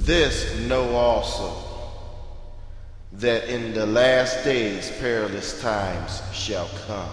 This know also, that in the last days perilous times shall come.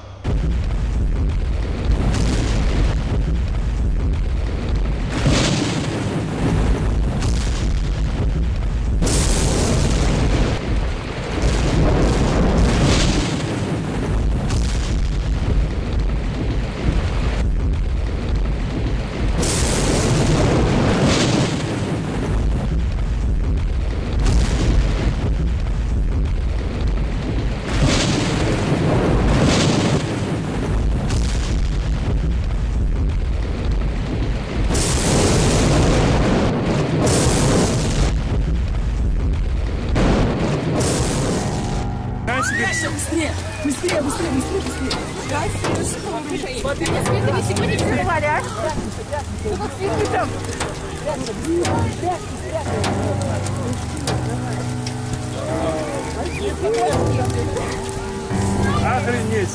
Охренеть!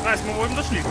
Настя, мы вон дошли.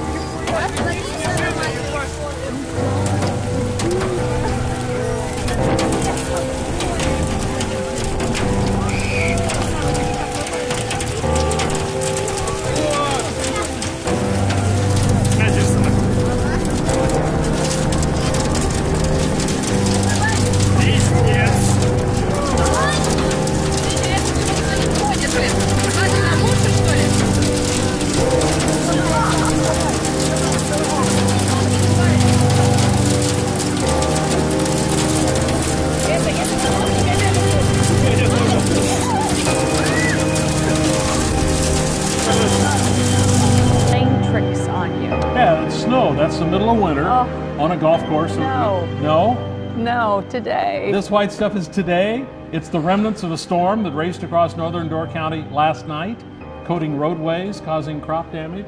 That's the middle of winter on a golf course. No, today. This white stuff is today. It's the remnants of a storm that raced across northern Door County last night, coating roadways, causing crop damage.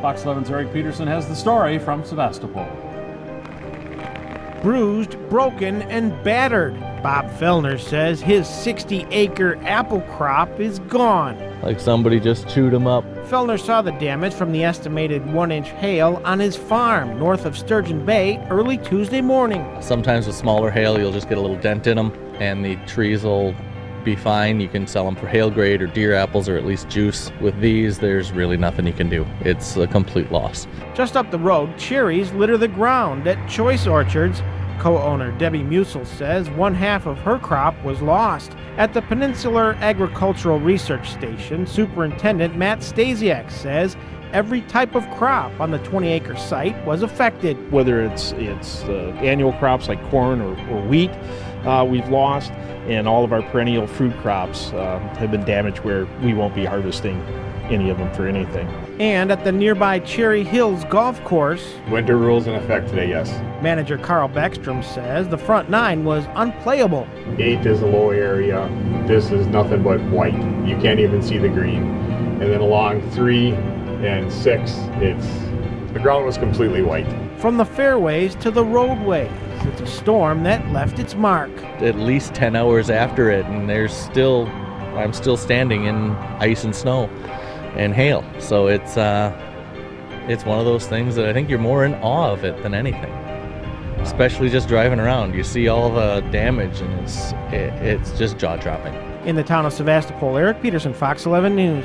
Fox 11's Eric Peterson has the story from Sevastopol. Bruised, broken, and battered. Bob Fellner says his 60-acre apple crop is gone. Like somebody just chewed them up. Fellner saw the damage from the estimated 1-inch hail on his farm north of Sturgeon Bay early Tuesday morning. Sometimes with smaller hail, you'll just get a little dent in them, and the trees will be fine. You can sell them for hail grade or deer apples or at least juice. With these, there's really nothing you can do. It's a complete loss. Just up the road, cherries litter the ground at Choice Orchards. Co-owner Debbie Musel says one half of her crop was lost. At the Peninsular Agricultural Research Station, Superintendent Matt Stasiak says every type of crop on the 20-acre site was affected. Whether it's annual crops like corn or wheat, we've lost, and all of our perennial fruit crops have been damaged where we won't be harvesting any of them for anything. And at the nearby Cherry Hills golf course, winter rules in effect today, yes. Manager Carl Beckstrom says the front nine was unplayable. 8 is a low area. This is nothing but white. You can't even see the green. And then along 3 and 6, the ground was completely white. From the fairways to the roadways, it's a storm that left its mark. At least 10 hours after it, and I'm still standing in ice and snow and hail. So it's one of those things that I think you're more in awe of it than anything. Especially just driving around, you see all the damage, and it's just jaw-dropping. In the town of Sevastopol, Eric Peterson, Fox 11 News.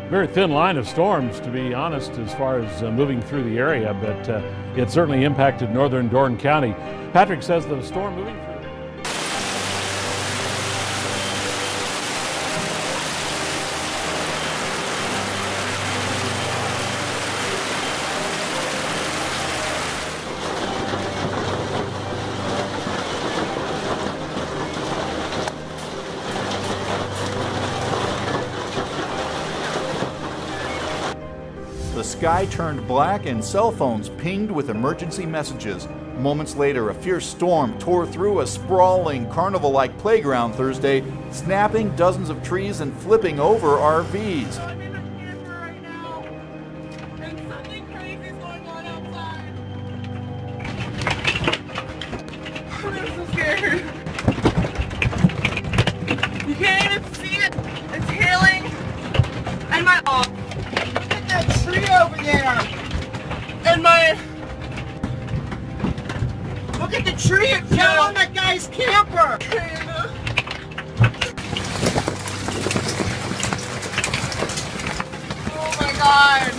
Very thin line of storms, to be honest, as far as moving through the area, but it certainly impacted northern Door County. Patrick says the storm moving through. The sky turned black and cell phones pinged with emergency messages. Moments later, a fierce storm tore through a sprawling carnival-like playground Thursday, snapping dozens of trees and flipping over RVs. I'm in a camper right now, and something crazy is going on outside. I'm so scared. You can't even see it. It's hailing. And my look at that tree over there. And my look Look at the tree it fell on that guy's camper. Oh my God.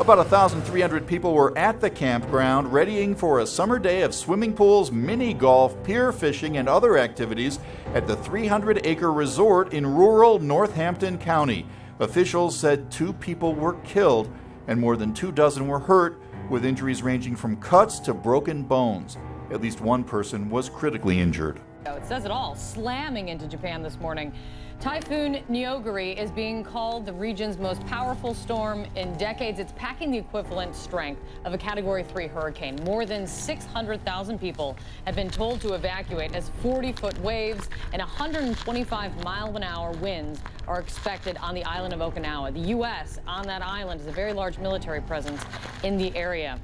About 1,300 people were at the campground readying for a summer day of swimming pools, mini golf, pier fishing, and other activities at the 300-acre resort in rural Northampton County. Officials said 2 people were killed and more than 24 were hurt, with injuries ranging from cuts to broken bones. At least 1 person was critically injured. It says it all, slamming into Japan this morning. Typhoon Neoguri is being called the region's most powerful storm in decades. It's packing the equivalent strength of a Category 3 hurricane. More than 600,000 people have been told to evacuate as 40-foot waves and 125-mile-an-hour winds are expected on the island of Okinawa. The U.S. on that island has a very large military presence in the area.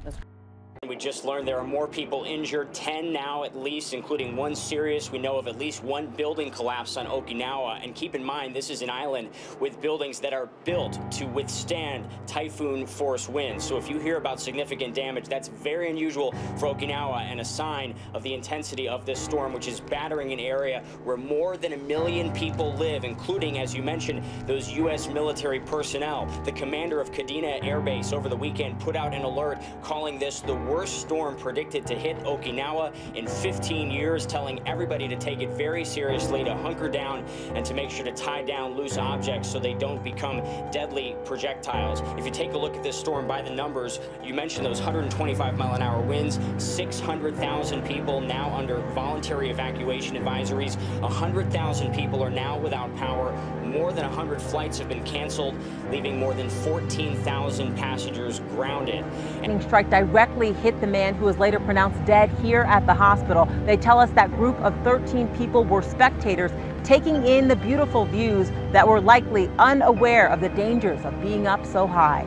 We just learned there are more people injured, 10 now at least, including 1 serious. We know of at least 1 building collapse on Okinawa. And keep in mind, this is an island with buildings that are built to withstand typhoon force winds. So if you hear about significant damage, that's very unusual for Okinawa and a sign of the intensity of this storm, which is battering an area where more than 1 million people live, including, as you mentioned, those U.S. military personnel. The commander of Kadena Air Base over the weekend put out an alert calling this the worst storm predicted to hit Okinawa in 15 years, telling everybody to take it very seriously, to hunker down, and to make sure to tie down loose objects so they don't become deadly projectiles. If you take a look at this storm by the numbers, you mentioned those 125-mile-an-hour winds, 600,000 people now under voluntary evacuation advisories, 100,000 people are now without power, more than 100 flights have been canceled, leaving more than 14,000 passengers grounded. And strike directly hit the man who was later pronounced dead here at the hospital. They tell us that group of 13 people were spectators taking in the beautiful views that were likely unaware of the dangers of being up so high.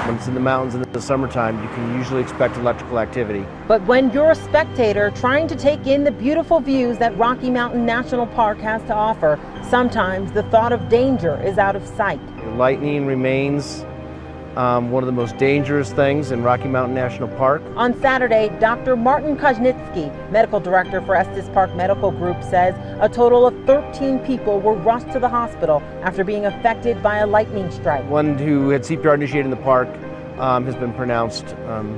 When it's in the mountains in the summertime, you can usually expect electrical activity. But when you're a spectator trying to take in the beautiful views that Rocky Mountain National Park has to offer, sometimes the thought of danger is out of sight. Lightning remains one of the most dangerous things in Rocky Mountain National Park. On Saturday, Dr. Martin Koznitsky, medical director for Estes Park Medical Group, says a total of 13 people were rushed to the hospital after being affected by a lightning strike. One who had CPR initiated in the park has been pronounced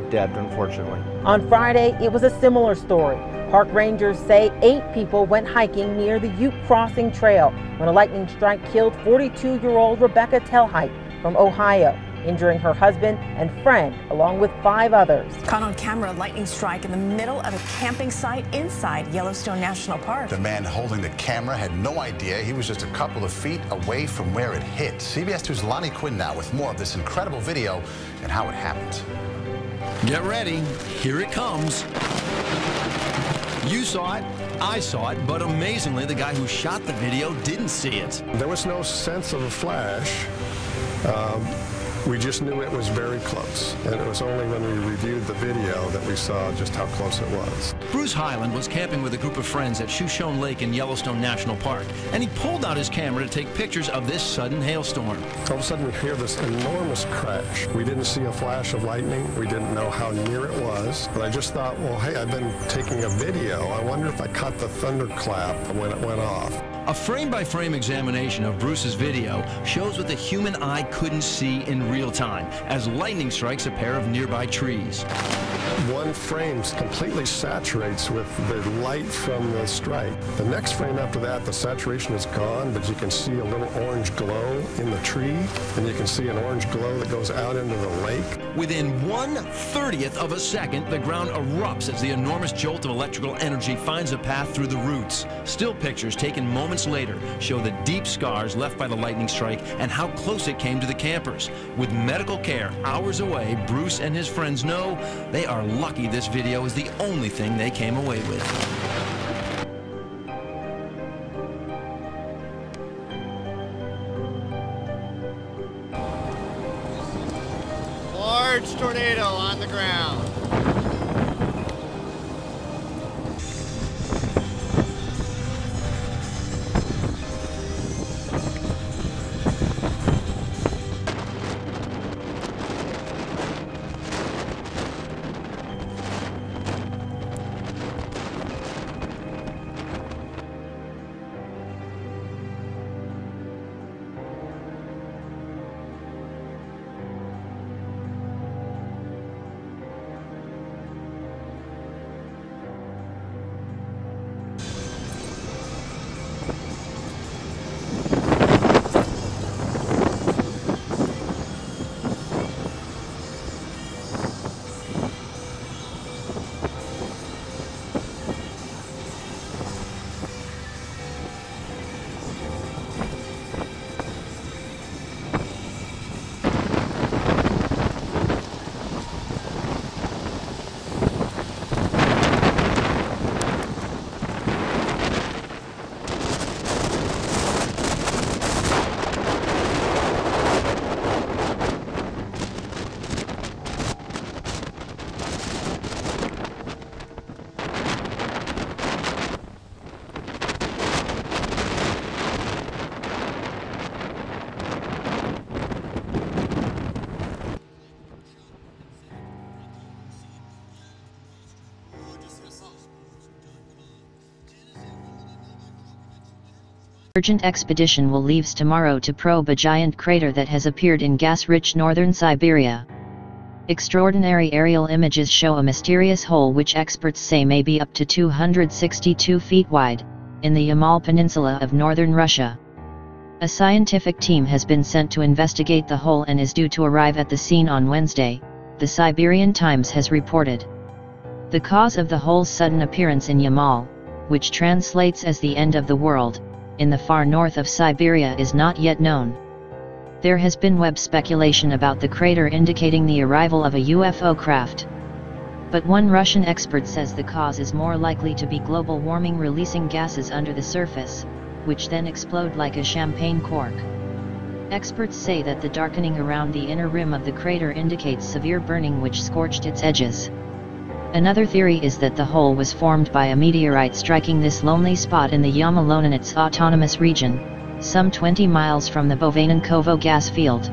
dead, unfortunately. On Friday, it was a similar story. Park rangers say 8 people went hiking near the Ute Crossing Trail when a lightning strike killed 42-year-old Rebecca Telheit from Ohio, injuring her husband and friend, along with 5 others. Caught on camera, a lightning strike in the middle of a camping site inside Yellowstone National Park. The man holding the camera had no idea he was just a couple of feet away from where it hit. CBS 2's Lonnie Quinn now with more of this incredible video and how it happened. Get ready, here it comes. You saw it, I saw it, but amazingly, the guy who shot the video didn't see it. There was no sense of a flash. We just knew it was very close, and it was only when we reviewed the video that we saw just how close it was. Bruce Hyland was camping with a group of friends at Shoshone Lake in Yellowstone National Park, and he pulled out his camera to take pictures of this sudden hailstorm. All of a sudden we hear this enormous crash. We didn't see a flash of lightning. We didn't know how near it was, but I just thought, well, hey, I've been taking a video. I wonder if I caught the thunderclap when it went off. A frame-by-frame examination of Bruce's video shows what the human eye couldn't see in real time as lightning strikes a pair of nearby trees. One frame completely saturates with the light from the strike. The next frame after that, the saturation is gone, but you can see a little orange glow in the tree, and you can see an orange glow that goes out into the lake. Within 1/30th of a second, the ground erupts as the enormous jolt of electrical energy finds a path through the roots. Still pictures taken moments later show the deep scars left by the lightning strike and how close it came to the campers. With medical care hours away, Bruce and his friends know they are lucky this video is the only thing they came away with. Large tornado on the ground. Urgent expedition will leave tomorrow to probe a giant crater that has appeared in gas-rich northern Siberia. Extraordinary aerial images show a mysterious hole which experts say may be up to 262 feet wide, in the Yamal Peninsula of northern Russia. A scientific team has been sent to investigate the hole and is due to arrive at the scene on Wednesday, the Siberian Times has reported. The cause of the hole's sudden appearance in Yamal, which translates as the end of the world, in the far north of Siberia is not yet known. There has been web speculation about the crater indicating the arrival of a UFO craft. But one Russian expert says the cause is more likely to be global warming releasing gases under the surface, which then explode like a champagne cork. Experts say that the darkening around the inner rim of the crater indicates severe burning which scorched its edges. Another theory is that the hole was formed by a meteorite striking this lonely spot in the Yamal-Lonenets Autonomous Region, some 20 miles from the Bovanenkovo gas field.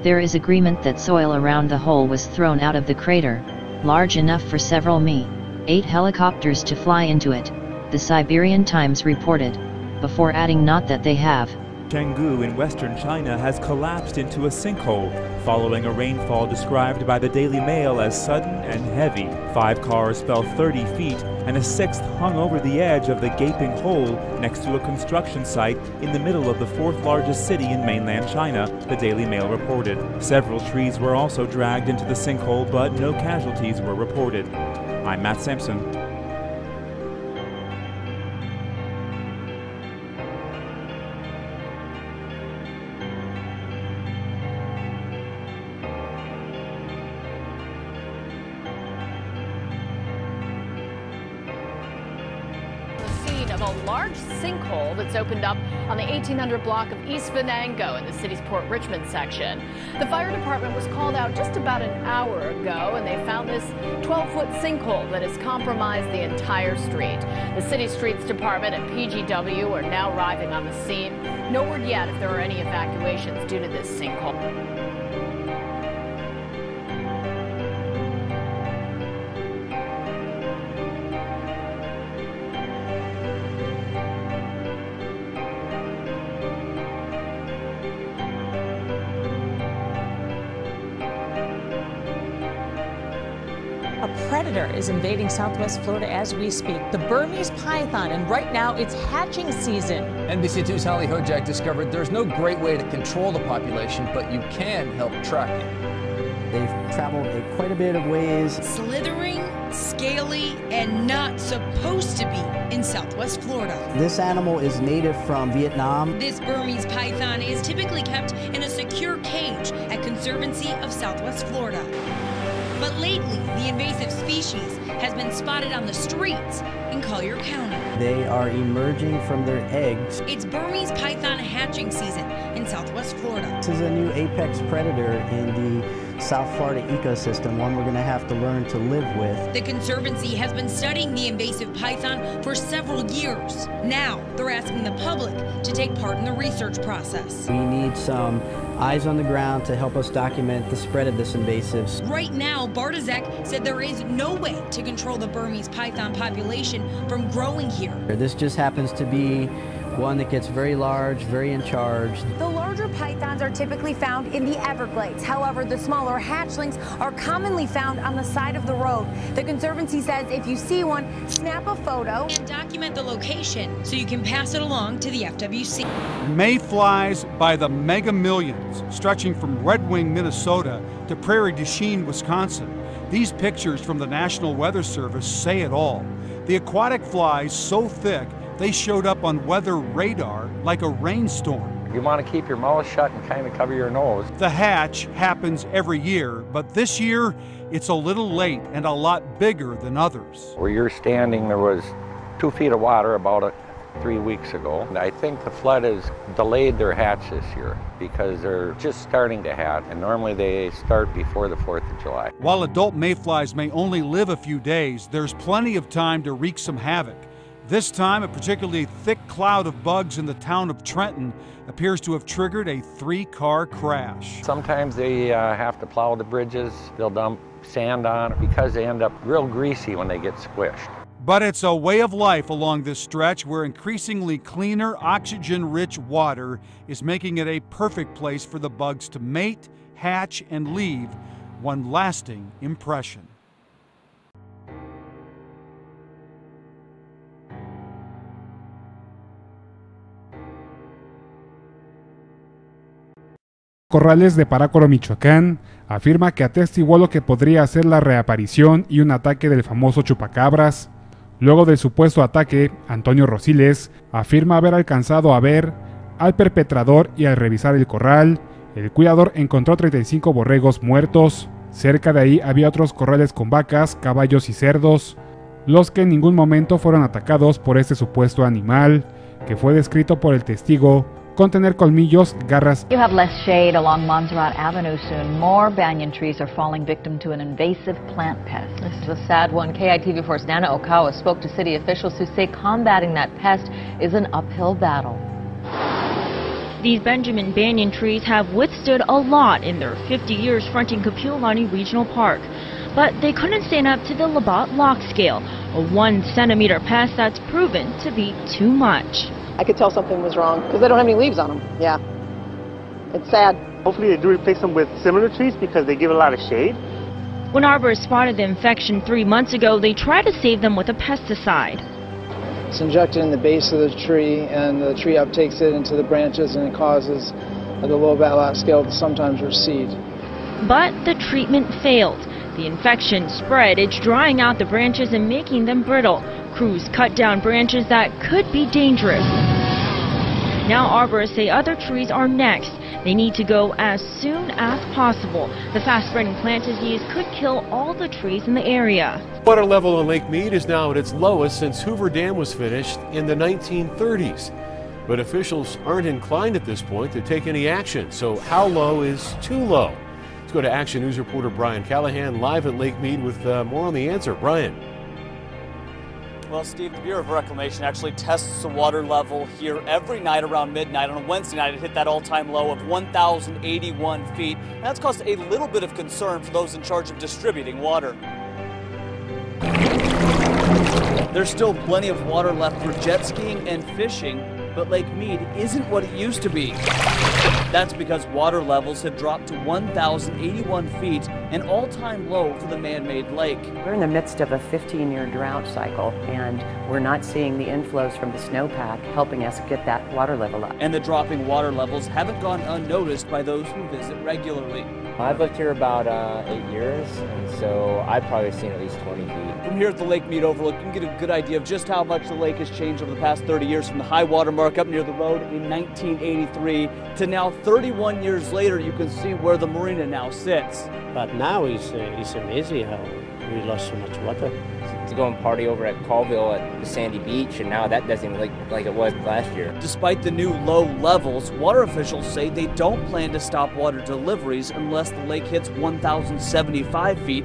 There is agreement that soil around the hole was thrown out of the crater, large enough for several Mi-8 helicopters to fly into it, the Siberian Times reported, before adding not that they have. Chengdu in western China has collapsed into a sinkhole, following a rainfall described by the Daily Mail as sudden and heavy. 5 cars fell 30 feet, and a 6th hung over the edge of the gaping hole next to a construction site in the middle of the 4th largest city in mainland China, the Daily Mail reported. Several trees were also dragged into the sinkhole, but no casualties were reported. I'm Matt Sampson. Of a large sinkhole that's opened up on the 1800 block of East Venango in the city's Port Richmond section. The fire department was called out just about an hour ago, and they found this 12-foot sinkhole that has compromised the entire street. The city streets department and PGW are now arriving on the scene. No word yet if there are any evacuations due to this sinkhole. A predator is invading southwest Florida as we speak, the Burmese python, and right now it's hatching season. NBC2's Holly Hojak discovered there's no great way to control the population, but you can help track it. They've traveled quite a bit of ways. Slithering, scaly, and not supposed to be in southwest Florida. This animal is native from Vietnam. This Burmese python is typically kept in a secure cage at Conservancy of Southwest Florida. But lately, the invasive species has been spotted on the streets in Collier County. They are emerging from their eggs. It's Burmese python hatching season in southwest Florida. This is a new apex predator in the South Florida ecosystem, one we're going to have to learn to live with. The Conservancy has been studying the invasive python for several years. Now, they're asking the public to take part in the research process. We need some eyes on the ground to help us document the spread of this invasive. Right now, Bartazek said there is no way to control the Burmese python population from growing here. This just happens to be one that gets very large, very in charge. The larger pythons are typically found in the Everglades. However, the smaller hatchlings are commonly found on the side of the road. The Conservancy says if you see one, snap a photo and document the location so you can pass it along to the FWC. Mayflies by the mega millions, stretching from Red Wing, Minnesota to Prairie du Chien, Wisconsin. These pictures from the National Weather Service say it all. The aquatic flies so thick they showed up on weather radar like a rainstorm. You want to keep your mouth shut and kind of cover your nose. The hatch happens every year, but this year it's a little late and a lot bigger than others. Where you're standing, there was 2 feet of water about 3 weeks ago. And I think the flood has delayed their hatch this year because they're just starting to hatch, and normally they start before the 4th of July. While adult mayflies may only live a few days, there's plenty of time to wreak some havoc. This time, a particularly thick cloud of bugs in the town of Trenton appears to have triggered a 3-car crash. Sometimes they have to plow the bridges. They'll dump sand on it because they end up real greasy when they get squished. But it's a way of life along this stretch where increasingly cleaner, oxygen-rich water is making it a perfect place for the bugs to mate, hatch, and leave one lasting impression. Corrales de Parácuaro, Michoacán, afirma que atestiguó lo que podría ser la reaparición y un ataque del famoso chupacabras. Luego del supuesto ataque, Antonio Rosiles afirma haber alcanzado a ver al perpetrador y al revisar el corral, el cuidador encontró 35 borregos muertos. Cerca de ahí había otros corrales con vacas, caballos y cerdos, los que en ningún momento fueron atacados por este supuesto animal, que fue descrito por el testigo con tener colmillos, garras. You have less shade along Montserrat Avenue soon. More banyan trees are falling victim to an invasive plant pest. This is a sad one. KITV4's Nana Okawa spoke to city officials who say combating that pest is an uphill battle. These Benjamin banyan trees have withstood a lot in their 50 years fronting Kapiolani Regional Park. But they couldn't stand up to the Labatt lock scale, a 1 centimeter pest that's proven to be too much. I could tell something was wrong because they don't have any leaves on them. Yeah, it's sad. Hopefully they do replace them with similar trees because they give a lot of shade. When arborists spotted the infection 3 months ago, they tried to save them with a pesticide. It's injected in the base of the tree, and the tree uptakes it into the branches, and it causes the Labatt lock scale to sometimes recede. But the treatment failed. The infection spread. It's drying out the branches and making them brittle. Crews cut down branches that could be dangerous. Now arborists say other trees are next. They need to go as soon as possible. The fast-spreading plant disease could kill all the trees in the area. Water level on Lake Mead is now at its lowest since Hoover Dam was finished in the 1930s. But officials aren't inclined at this point to take any action. So how low is too low? Let's go to Action News reporter Brian Callahan live at Lake Mead with more on the answer. Brian. Well, Steve, the Bureau of Reclamation actually tests the water level here every night around midnight. On a Wednesday night, it hit that all-time low of 1,081 feet. And that's caused a little bit of concern for those in charge of distributing water. There's still plenty of water left for jet skiing and fishing, but Lake Mead isn't what it used to be. That's because water levels have dropped to 1,081 feet, an all-time low for the man-made lake. We're in the midst of a 15-year drought cycle, and we're not seeing the inflows from the snowpack helping us get that water level up. And the dropping water levels haven't gone unnoticed by those who visit regularly. I've lived here about 8 years, and so I've probably seen at least 20 feet. From here at the Lake Mead Overlook, you can get a good idea of just how much the lake has changed over the past 30 years, from the high water mark up near the road in 1983 to now 31 years later, you can see where the marina now sits. But now it's amazing how we lost so much water. To go and party over at Colville at the sandy beach, and now that doesn't even look like it was last year. Despite the new low levels, water officials say they don't plan to stop water deliveries unless the lake hits 1,075 feet.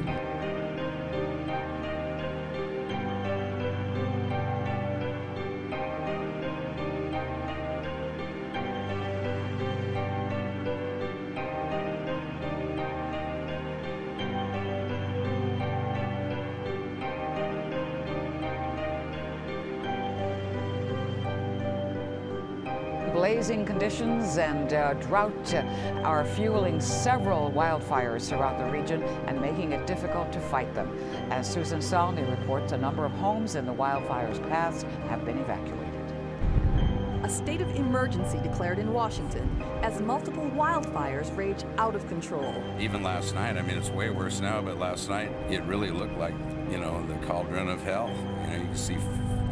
Blazing conditions and drought are fueling several wildfires throughout the region and making it difficult to fight them. As Susan Salney reports, a number of homes in the wildfire's paths have been evacuated. A state of emergency declared in Washington as multiple wildfires rage out of control. Even last night, I mean, it's way worse now, but last night it really looked like, you know, the cauldron of hell. You know, you can see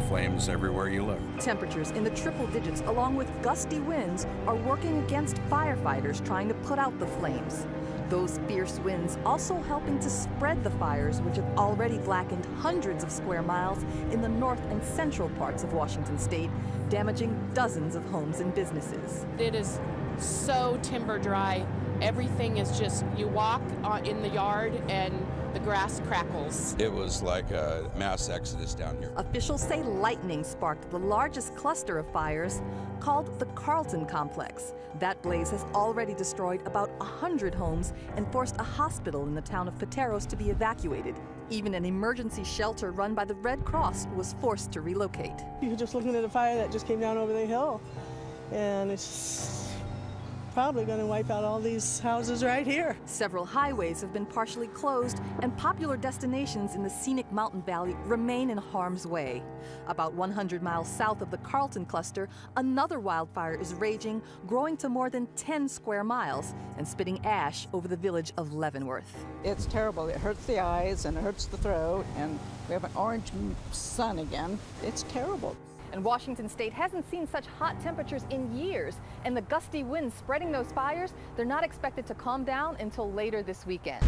flames everywhere you look. Temperatures in the triple digits, along with gusty winds, are working against firefighters trying to put out the flames. Those fierce winds also helping to spread the fires, which have already blackened hundreds of square miles in the north and central parts of Washington state, damaging dozens of homes and businesses. It is so timber dry. Everything is just, you walk in the yard and The grass crackles. It was like a mass exodus down here. Officials say lightning sparked the largest cluster of fires called the Carlton Complex. That blaze has already destroyed about 100 homes and forced a hospital in the town of Pateros to be evacuated. Even an emergency shelter run by the Red Cross was forced to relocate. You're just looking at a fire that just came down over the hill, and it's probably going to wipe out all these houses right here. Several highways have been partially closed, and popular destinations in the scenic mountain valley remain in harm's way. About 100 miles south of the Carlton cluster, another wildfire is raging, growing to more than 10 square miles and spitting ash over the village of Leavenworth. It's terrible. It hurts the eyes and it hurts the throat, and we have an orange sun again. It's terrible. And Washington State hasn't seen such hot temperatures in years, and the gusty winds spreading those fires, they're not expected to calm down until later this weekend.